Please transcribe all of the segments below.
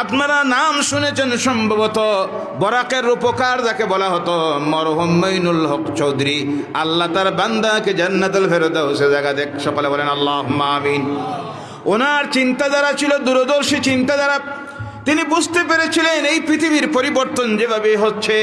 আপনারা নাম শুনেছেন সম্ভবত, বরাকের রূপকার যাকে বলা হতো মরহুম মঈনুল হক চৌধুরী। আল্লাহ তার বান্দাকে জান্নাতুল ফেরদাউসে জায়গা দেখ, সকলে বলেন আল্লাহুম্মা আমিন। ওনার চিন্তাধারা ছিল দূরদর্শী চিন্তাধারা। তিনি বুঝতে পেরেছিলেন এই পৃথিবীর পরিবর্তন যেভাবে হচ্ছে,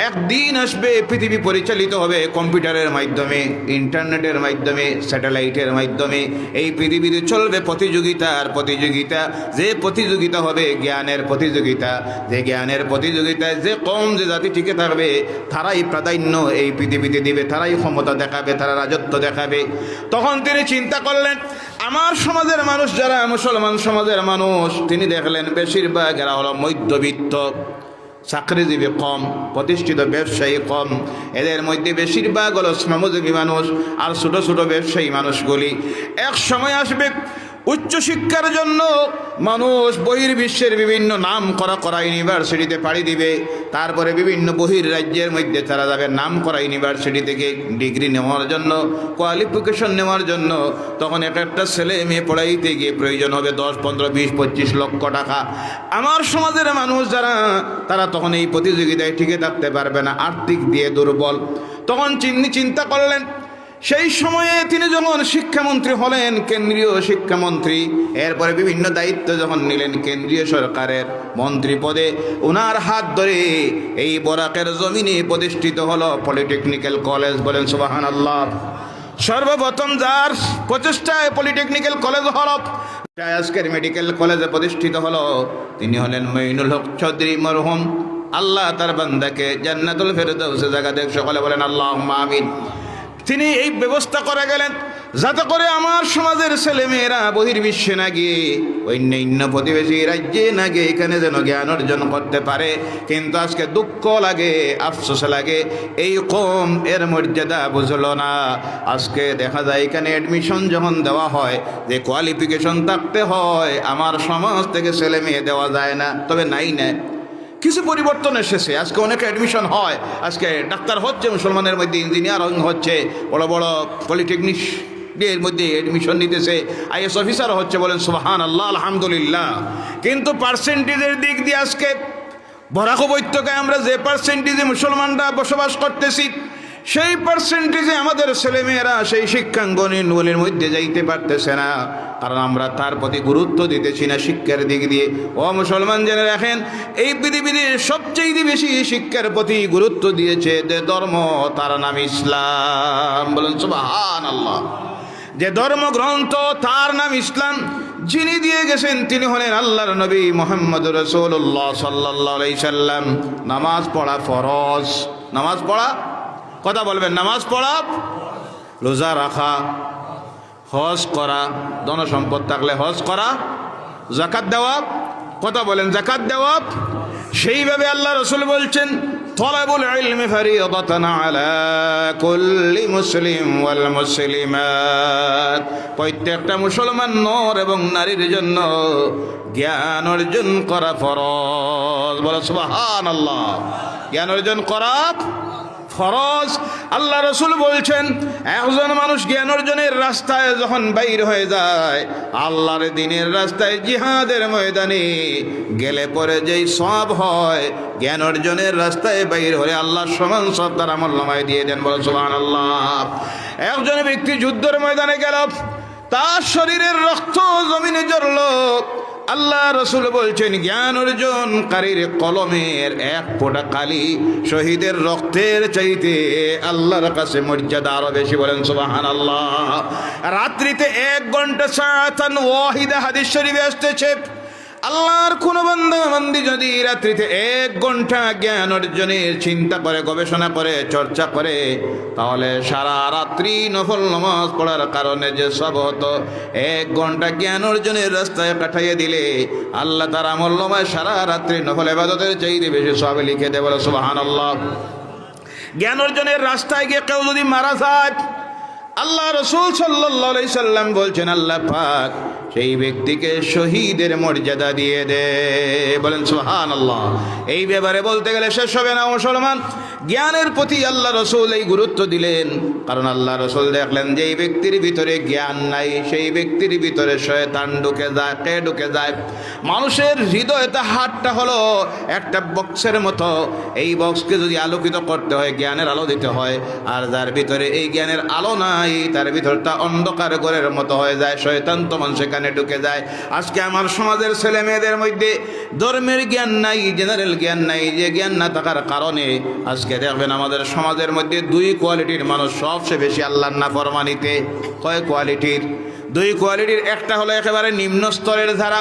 একদিন আসবে পৃথিবী পরিচালিত হবে কম্পিউটারের মাধ্যমে, ইন্টারনেটের মাধ্যমে, স্যাটেলাইটের মাধ্যমে। এই পৃথিবীতে চলবে প্রতিযোগিতার প্রতিযোগিতা, যে প্রতিযোগিতা হবে জ্ঞানের প্রতিযোগিতা, যে জ্ঞানের প্রতিযোগিতায় যে কম যে জাতি টিকে থাকবে তারাই প্রাধান্য এই পৃথিবীতে দিবে, তারাই ক্ষমতা দেখাবে, তারা রাজত্ব দেখাবে। তখন তিনি চিন্তা করলেন আমার সমাজের মানুষ যারা মুসলমান সমাজের মানুষ, তিনি দেখলেন বেশিরভাগ এরা হলো মধ্যবিত্ত, চাকরিজীবী কম, প্রতিষ্ঠিত ব্যবসায়ী কম। এদের মধ্যে বেশিরভাগ হলো শ্রমজীবী মানুষ আর ছোট ছোট ব্যবসায়ী মানুষগুলি। এক সময় আসবে উচ্চশিক্ষার জন্য মানুষ বহির্বিশ্বের বিভিন্ন নাম করা ইউনিভার্সিটিতে পাড়ি দিবে, তারপরে বিভিন্ন বহির্রাজ্যের মধ্যে তারা যাবে নাম করা ইউনিভার্সিটি থেকে ডিগ্রি নেওয়ার জন্য, কোয়ালিফিকেশন নেওয়ার জন্য। তখন একটা ছেলে মেয়ে পড়াইতে গিয়ে প্রয়োজন হবে 10, 15, 20, 25 লক্ষ টাকা। আমার সমাজের মানুষ যারা, তারা তখন এই প্রতিযোগিতায় টিকে থাকতে পারবে না, আর্থিক দিয়ে দুর্বল। তখন তিনি চিন্তা করলেন, সেই সময়ে তিনি যখন শিক্ষামন্ত্রী হলেন, কেন্দ্রীয় শিক্ষামন্ত্রী, এরপরে বিভিন্ন দায়িত্ব যখন নিলেন কেন্দ্রীয় সরকারের মন্ত্রী পদে, ওনার হাত ধরে এই বরাকের জমিনে প্রতিষ্ঠিত হলো পলিটেকনিক্যাল কলেজ। বলেন সুবহানাল্লাহ। সর্বপ্রথম যার প্রচেষ্টায় পলিটেকনিক্যাল কলেজ হল, আজকের মেডিকেল কলেজে প্রতিষ্ঠিত হলো, তিনি হলেন মঈনুল হক চৌধুরী মরহুম। আল্লাহ তার বান্দাকে জান্নাতুল ফেরদাউসে জায়গা দেখ, সকলে বলেন আল্লাহুম্মা আমিন। তিনি এই ব্যবস্থা করে গেলেন যাতে করে আমার সমাজের ছেলেমেয়েরা বহির্বিশ্বে না গিয়ে, অন্যান্য প্রতিবেশী রাজ্যে না গিয়ে এখানে যেন জ্ঞান অর্জন করতে পারে। কিন্তু আজকে দুঃখ লাগে, আফসোস লাগে, এই কম এর মর্যাদা বুঝলো না। আজকে দেখা যায় এখানে অ্যাডমিশন যখন দেওয়া হয়, যে কোয়ালিফিকেশন থাকতে হয়, আমার সমাজ থেকে ছেলে মেয়ে দেওয়া যায় না। তবে নাই না, কিছু পরিবর্তন এসেছে। আজকে অনেক অ্যাডমিশন হয়, আজকে ডাক্তার হচ্ছে মুসলমানের মধ্যে, ইঞ্জিনিয়ার হচ্ছে, বড় বড় পলিটেকনিক এর মধ্যে অ্যাডমিশন নিতেছে, আইএস অফিসার হচ্ছে। বলেন সুবহানাল্লাহ, আলহামদুলিল্লাহ। কিন্তু পার্সেন্টেজের দিক দিয়ে আজকে বরাক উপত্যকায় আমরা যে পার্সেন্টেজে মুসলমানরা বসবাস করতেছি, সেই পার্সেন্টেজে আমাদের ছেলেমেয়েরা সেই শিক্ষাঙ্গনের মধ্যে যাইতে পারতেছে না, কারণ আমরা তার প্রতি গুরুত্ব দিতেছি না শিক্ষার দিক দিয়ে। ও মুসলমান জেনে রাখেন, এই পৃথিবীতে সবচেয়ে বেশি শিক্ষার প্রতি গুরুত্ব দিয়েছে যে ধর্ম, তার নাম ইসলাম। বলেন সুবহানাল্লাহ। যে ধর্মগ্রন্থ, তার নাম ইসলাম। যিনি দিয়ে গেছেন তিনি হলেন আল্লাহর নবী মুহাম্মদ রাসূলুল্লাহ সাল্লাল্লাহু আলাইহি সাল্লাম। নামাজ পড়া ফরজ, নামাজ পড়া, কথা বলবেন, নামাজ পড়া, রোজা রাখা, হজ করা, ধনসম্পদ থাকলে হজ করা, যাকাত দেওয়া, কথা বলেন, যাকাত দেওয়া। সেইভাবে আল্লাহ রাসূল বলছেন, তলাবুল ইলমি ফারিদাতান আলা কুল্লি মুসলিম ওয়াল মুসলিমাত। প্রত্যেকটা মুসলমান নর এবং নারীর জন্য জ্ঞান অর্জন করা ফরজ। বলো সুবহানাল্লাহ। জ্ঞান অর্জন করা ফরজ। আল্লাহ রাসূল বলছেন, একজন মানুষ জ্ঞান অর্জনের রাস্তায় যখন বাইর হয়ে যায়, আল্লাহর দ্বীনের রাস্তায় জিহাদের ময়দানে গেলে পরে যেই সওয়াব হয়, জ্ঞান অর্জনের রাস্তায় বাইর হলে আল্লাহ সমান সব তার আমলনামায় দিয়ে দেন। বলো সুবহানাল্লাহ। একজন ব্যক্তি যুদ্ধের ময়দানে গেল, তার শরীরের রক্ত জমিনে ঝরল, আল্লাহ রাসূল বলছেন, জ্ঞান অর্জনকারীর কলমের এক ফোঁটা কালি শহীদের রক্তের চাইতে আল্লাহর কাছে মর্যাদা আরো বেশি। বলেন সুবহানাল্লাহ। রাত্রিতে 1 ঘন্টা সাআতান ওয়াহিদা হাদিস শরীফে আসতেছে, আল্লাহর কোন বান্দা বান্দি যদি রাত্রিতে 1 ঘন্টা জ্ঞান অর্জনের চিন্তা করে, গবেষণা করে, চর্চা করে, তাহলে সারা রাত্রি নফল নামাজ পড়ার কারণে যে সব হতো, 1 ঘন্টা জ্ঞান অর্জনের রাস্তায় কাটাইয়ে দিলে আল্লাহ তার আমলনামায় সারা রাত্রি নফল ইবাদতের চাইতে বেশি সওয়াব লিখে দেয়। বলে সুবহানাল্লাহ। জ্ঞান অর্জনের রাস্তায় গিয়ে কেউ যদি মারা যায়, আল্লাহ রাসূল সাল্লাল্লাহু আলাইহি সাল্লাম বলছেন, আল্লাহ পাক সেই ব্যক্তিকে শহীদের মর্যাদা দিয়ে দে। বলেন সুবহানাল্লাহ। এই ব্যাপারে বলতে গেলে শেষ হবে না মুসলমান। জ্ঞানের প্রতি আল্লাহ রসুল এই গুরুত্ব দিলেন, কারণ আল্লাহ রসুল দেখলেন যে এই ব্যক্তির ভিতরে জ্ঞান নাই, সেই ব্যক্তির ভিতরে শয়তান ঢুকে যায়। কে ঢুকে যায়? মানুষের হৃদয়টা হাতটা হলো একটা বক্সের মতো। এই বক্সকে যদি আলোকিত করতে হয়, জ্ঞানের আলো দিতে হয়, আর যার ভিতরে এই জ্ঞানের আলো নাই, তার ভিতরটা অন্ধকার ঘরের মতো হয়ে যায়। শয়তান তখন সেখানে ঢুকে যায়। আজকে আমার সমাজের ছেলে মেয়েদের মধ্যে ধর্মের জ্ঞান নাই, জেনারেল জ্ঞান নাই। যে জ্ঞান না থাকার কারণে আজকে দেখবেন আমাদের সমাজের মধ্যে দুই কোয়ালিটির মানুষ সবচেয়ে বেশি আল্লাহর নাফরমানিতে। কয় কোয়ালিটির? দুই কোয়ালিটির। একটা হলো একেবারে নিম্ন স্তরের, যারা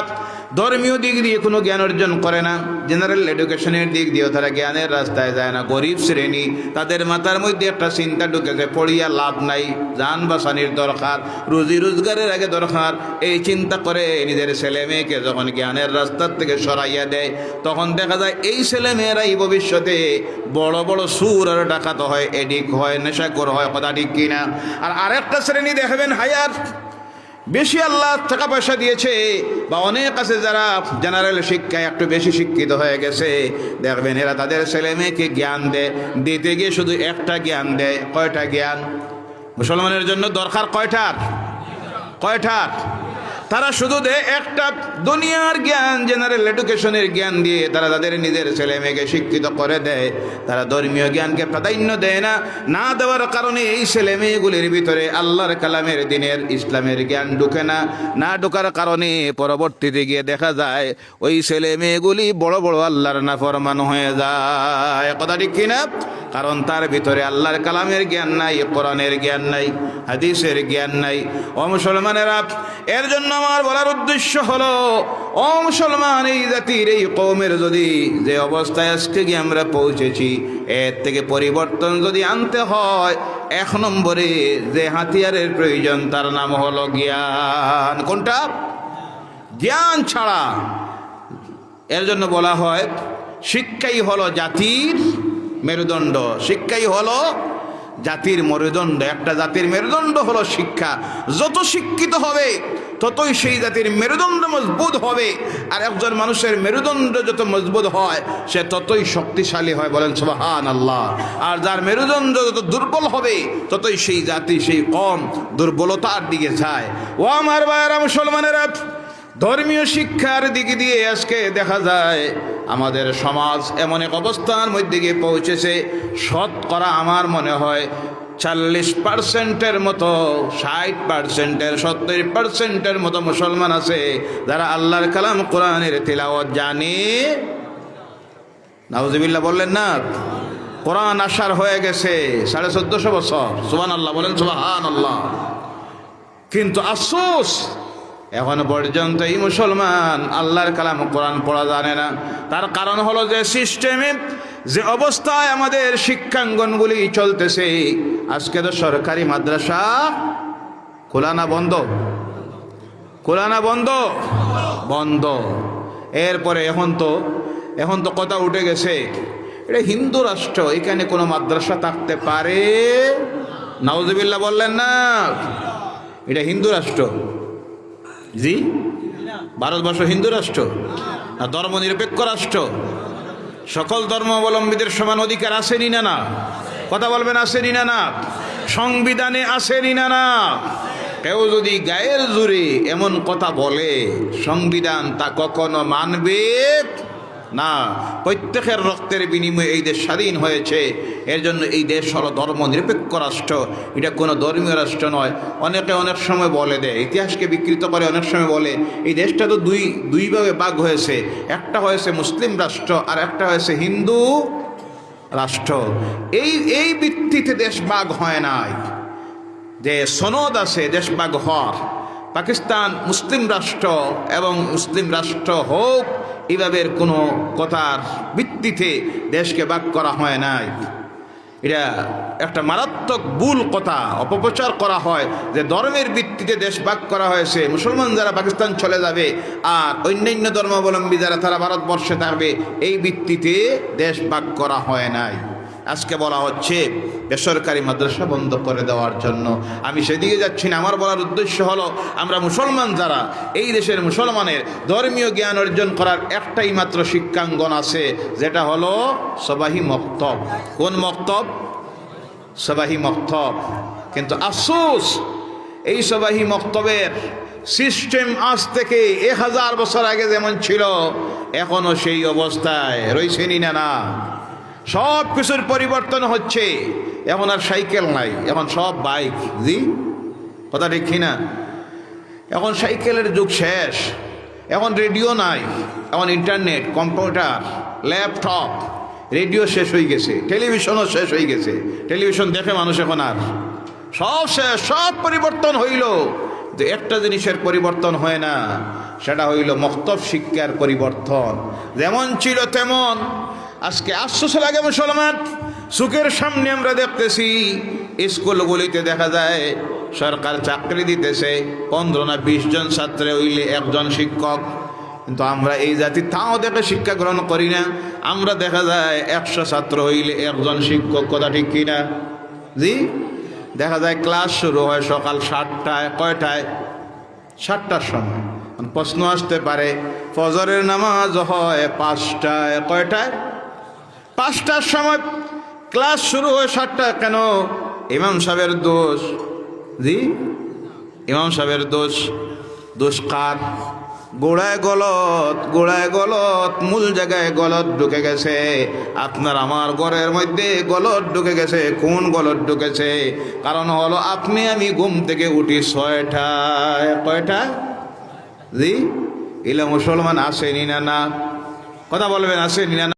ধর্মীয় দিক দিয়ে কোনো জ্ঞান অর্জন করে না, জেনারেল এডুকেশনের দিক দিয়েও তারা জ্ঞানের রাস্তায় যায় না। গরিব শ্রেণী, তাদের মাথার মধ্যে একটা চিন্তা ঢুকেছে, পড়িয়া লাভ নাই, জান বাঁচানির দরকার, রুজি রোজগারের আগে দরকার। এই চিন্তা করে নিজের ছেলে মেয়েকে যখন জ্ঞানের রাস্তার থেকে সরাইয়া দেয়, তখন দেখা যায় এই ছেলে মেয়েরাই ভবিষ্যতে বড় বড় সুর আর ডাকাত হয়, এডিক হয়, নেশাখোর হয়। কথা ঠিক কিনা? আর আরেকটা শ্রেণী দেখবেন হায়ার, বেশি আল্লাহ টাকা পয়সা দিয়েছে, বা অনেক আছে যারা জেনারেল শিক্ষায় একটু বেশি শিক্ষিত হয়ে গেছে, দেখবেন এরা তাদের ছেলে মেয়েকে জ্ঞান দেয়, দিতে গিয়ে শুধু একটা জ্ঞান দেয়। কয়টা জ্ঞান মুসলমানের জন্য দরকার? কয়টার? কয়টার? তারা শুধু দেয় একটা, দুনিয়ার জ্ঞান, জেনারেল এডুকেশনের জ্ঞান দিয়ে তারা তাদের নিজের ছেলে মেয়েকে শিক্ষিত করে দেয়। তারা ধর্মীয় জ্ঞানকে প্রাধান্য দেয় না। না দেওয়ার কারণে এই ছেলে মেয়েগুলির ভিতরে আল্লাহর কালামের, দিনের, ইসলামের জ্ঞান ঢুকে না। না ঢোকার কারণে পরবর্তীতে গিয়ে দেখা যায় ওই ছেলে মেয়েগুলি বড় বড় আল্লাহর নাফরমান হয়ে যায়। কথা ঠিক কিনা? কারণ তার ভিতরে আল্লাহর কালামের জ্ঞান নাই, কোরআনের জ্ঞান নাই, হাদিসের জ্ঞান নাই। ও মুসলমানেরা, এর জন্য আমার বলার উদ্দেশ্য হলো, ও মুসলমান, এই জাতির, এই কওমের যদি যে অবস্থায় আজকে গিয়ে আমরা পৌঁছেছি, এর থেকে পরিবর্তন যদি আনতে হয়, এক নম্বরে যে হাতিয়ারের প্রয়োজন তার নাম হলো জ্ঞান। কোনটা? জ্ঞান ছাড়া। এর জন্য বলা হয় শিক্ষাই হলো জাতির মেরুদণ্ড। শিক্ষাই হলো জাতির মেরুদণ্ড। একটা জাতির মেরুদণ্ড হলো শিক্ষা। যত শিক্ষিত হবে ততই সেই জাতির মেরুদণ্ড মজবুত হবে। আর একজন মানুষের মেরুদণ্ড যত মজবুত হয় সে ততই শক্তিশালী হয়। বলেন সুবহানাল্লাহ। আর যার মেরুদণ্ড যত দুর্বল হবে ততই সেই জাতি, সেই কওম দুর্বলতার দিকে যায়। ও আমার ভাইয়েরা মুসলমানেরা, ধর্মীয় শিক্ষার দিক দিয়ে আজকে দেখা যায় আমাদের সমাজ এমন এক অবস্থার মধ্যে গিয়ে পৌঁছেছে, শতকরা আমার মনে হয় 40%-এর মতো, 60%-এর, 70%-এর মতো মুসলমান আছে যারা আল্লাহর কালাম কোরআনের তিলাওয়াত জানে। নাউজুবিল্লাহ বললেন না? কোরআন আসার হয়ে গেছে 1450 বছর। সুবহানাল্লাহ বলেন, সুবহানাল্লাহ। কিন্তু আফসোস, এখন পর্যন্ত এই মুসলমান আল্লাহর কালাম কোরআন পড়া জানে না। তার কারণ হলো যে সিস্টেমে, যে অবস্থায় আমাদের শিক্ষাঙ্গনগুলি চলতেছে, আজকে তো সরকারি মাদ্রাসা খোলা না বন্ধ? খোলা না বন্ধ? বন্ধ। এরপরে এখন তো কথা উঠে গেছে, এটা হিন্দু রাষ্ট্র, এখানে কোনো মাদ্রাসা থাকতে পারে? নাউজুবিল্লাহ বললেন না? এটা হিন্দু রাষ্ট্র। জি, ভারতবর্ষ হিন্দু রাষ্ট্র না ধর্ম নিরপেক্ষ রাষ্ট্র? সকল ধর্মাবলম্বীদের সমান অধিকার আসেনি না? না? কথা বলবেন, আসেনি না? না? সংবিধানে আসেনি না? না? কেউ যদি গায়ের জোরে এমন কথা বলে, সংবিধান তা কখনো মানবে না। প্রত্যেকের রক্তের বিনিময়ে এই দেশ স্বাধীন হয়েছে। এর জন্য এই দেশ হলো ধর্ম নিরপেক্ষ রাষ্ট্র, এটা কোনো ধর্মীয় রাষ্ট্র নয়। অনেকে অনেক সময় বলে দেয়, ইতিহাসকে বিকৃত করে অনেক সময় বলে এই দেশটা তো দুই ভাগে ভাগ হয়েছে, একটা হয়েছে মুসলিম রাষ্ট্র আর একটা হয়েছে হিন্দু রাষ্ট্র। এই ভিত্তিতে দেশ ভাগ হয় নাই, যে সনদ আছে দেশ ভাগ হওয়ার। পাকিস্তান মুসলিম রাষ্ট্র এবং মুসলিম রাষ্ট্র হোক, এইভাবে কোনো কথার ভিত্তিতে দেশকে ভাগ করা হয় নাই। এটা একটা মারাত্মক ভুল কথা, অপপ্রচার করা হয় যে ধর্মের ভিত্তিতে দেশ ভাগ করা হয়েছে। মুসলমান যারা পাকিস্তান চলে যাবে আর অন্যান্য ধর্মাবলম্বী যারা তারা ভারতবর্ষে থাকবে, এই ভিত্তিতে দেশ ভাগ করা হয় নাই। আজকে বলা হচ্ছে বেসরকারি মাদ্রাসা বন্ধ করে দেওয়ার জন্য। আমি সেদিকে যাচ্ছি না, আমার বলার উদ্দেশ্য হলো আমরা মুসলমান যারা, এই দেশের মুসলমানের ধর্মীয় জ্ঞান অর্জন করার একটাই মাত্র শিক্ষাঙ্গন আছে, যেটা হলো সবাহি মক্তব। কোন মক্তব? সবাহি মক্তব। কিন্তু আফসোস, এই সবাহি মক্তবের সিস্টেম আজ থেকে 1000 বছর আগে যেমন ছিল এখনো সেই অবস্থায় রয়েছেনি না? সব কিছুর পরিবর্তন হচ্ছে। এখন আর সাইকেল নাই, এখন সব বাইক। জি, কথা ঠিক না? এখন সাইকেলের যুগ শেষ, এখন রেডিও নাই, এখন ইন্টারনেট, কম্পিউটার, ল্যাপটপ। রেডিও শেষ হয়ে গেছে, টেলিভিশনও শেষ হয়ে গেছে। টেলিভিশন দেখে মানুষ এখন আর, সব শেষ, সব পরিবর্তন হইল। যে একটা জিনিসের পরিবর্তন হয় না, সেটা হইল মক্তব শিক্ষার পরিবর্তন। যেমন ছিল তেমন। আজকে আফসোস লাগে মুসলমান, চোখের সামনে আমরা দেখতেছি স্কুলগুলিতে দেখা যায় সরকার চাকরি দিতেছে, 15 না 20 জন ছাত্রে হইলে একজন শিক্ষক। কিন্তু আমরা এই জাতি তাও দেখে শিক্ষা গ্রহণ করি না। আমরা দেখা যায় 100 ছাত্র হইলে একজন শিক্ষক। কথা ঠিক কিনা? জি, দেখা যায় ক্লাস শুরু হয় সকাল 7টায়। কয়টায়? 7টার সময়। প্রশ্ন আসতে পারে, ফজরের নামাজ হয় 5টায়। কয়টায়? 5টার সময়। ক্লাস শুরু হয় 7টায়। কেন? ইমাম সাহেবের দোষ। জি, ইমাম সাহেবের দোষ। দোষ কার? গোড়ায় গলত, গোড়ায় গলত, মূল জায়গায় গলত ঢুকে গেছে। আপনার আমার ঘরের মধ্যে গলত ঢুকে গেছে। কোন গলত ঢুকেছে? কারণ হলো আপনি আমি ঘুম থেকে উঠি 6টায়। কয়টায়? জি, এলা মুসলমান আসেনি না? কথা বলবেন, আসেনি না?